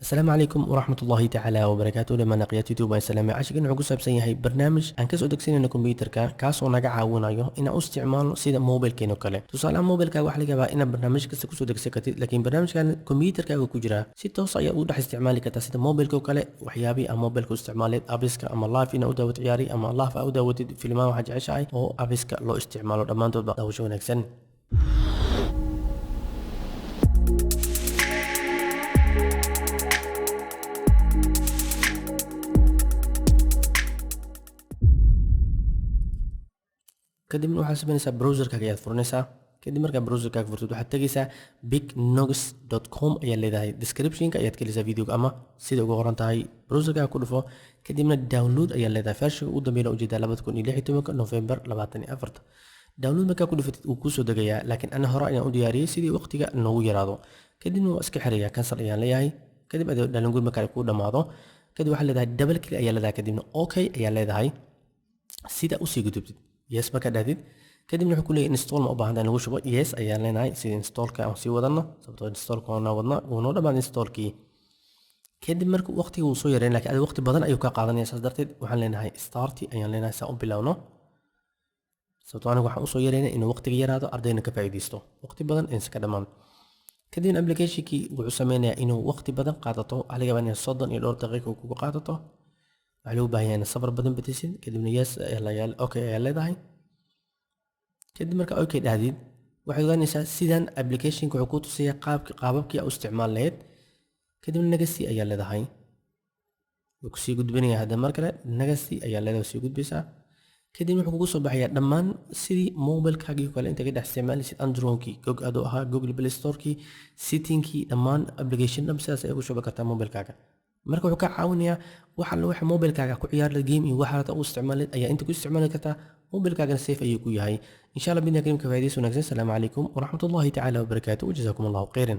السلام عليكم ورحمة الله تعالى وبركاته لما نقيت يوتيوب السلام عاشقين ugu saabsan yahay barnaamij aan kasoo degsanayno kombiyuutarka kaasoo naga caawinayo inaan u isticmaalno sida mobilkeeno kale tusaale mobilkaaga waxa laga yaabaa inaad barnaamij kasta kusoo degsan kartid laakiin barnaamijkan kombiyuutarkaaga ku jira si toos ayaad u dhex isticmaali kartaa sida mobilka kale waxyaabii aan mobilka u isticmaaleed abiska ama live inaad u daawad ciyaari ama live aad u daawatid filmaan waxa jeceshahay oo abiska loo isticmaalo dhammaantoodba daawasho wanaagsan kadibna waxaad sameynaysaa browserkaaga ayaad furanaysaa kadib markaa browserkaaga furtid waxaad tegaysaa bignogs.com ayaa leedahay descriptionka ayaad gelaysaa videoga ama sida ugu qoran tahay browserkaaga ku dhufo kadibna download ayaa leedahay versionka ugu dambeeyna ujeedaa 2016 November 24 download markaa ku dhufatid uu kusoo degayaa laakiin ana hore ayaan u diyaariyey sidii waqtiga noogu yaraado kadibna waa iska xirayaa cancel ayaan leeyahay kadib download markaa ku dhamaado kadib waxaad leedahay double click ayaa leedahay kadibna okay ayaa leedahay sida u sii gudubtid yes marka dhahdid kadibna wuxuu ku leeyahay install ma u baahan tahay lagu shubo yes ayaan leenahay sida installka aan sii wadano sababtoo installka aan wadna uu dhamaan installkii kadib marka waqtiga uu soo yareyn laakiin waqti badan ayuu ka qaadanaya saas darteed waxaan leenahay start ayaan leenahay saa u bilowno sababtoo aniga waxaan u soo yareynay inuu waqtiga yaraado ardayna ka faa'iideysto waqti badan insa ka dhamaan kadibna applicationkii wuxuu sameynayaa inuu waqti badan qaadato waxa laga yaabaa inay 30 iyo dhowr daqiiqo kugu qaadato waxaa loo baahan yahay sabar badan batisid kadibna yes okay ayaa leedahay kadib marka okay dhahdid waxaad ogaanaysaa sidan applicationka wuxuu ku tusayaa qaababkii aad u isticmaal lahayd kadibna nagasi ayaa leedahay wuu kusii gudbinayaa hadda mar kale nagasi ayaa leedahay sii gudbaysaa kadibna wuxuu kugu soo baxayaa dhammaan sidii mobilkaagii kale inta ka dhex isticmaalaysid androidkii adoo ahaa google play storekii settingkii dhammaan application dham sidaas ayaad ku shuban kartaa mobilkaaga marka wuxuu ka caawinayaa waxa mobilkaaga ku ciyaarla game iyo waxa aad u isticmaalid ayaa inta ku isticmaali kartaa mobilkaagana safe ayuu ku yahay insha Allah bidna karimka faa'iideyso wanaagsan assalamu alaykum wa rahmatullahi ta'ala wa barakatuh jazakumullahu khairan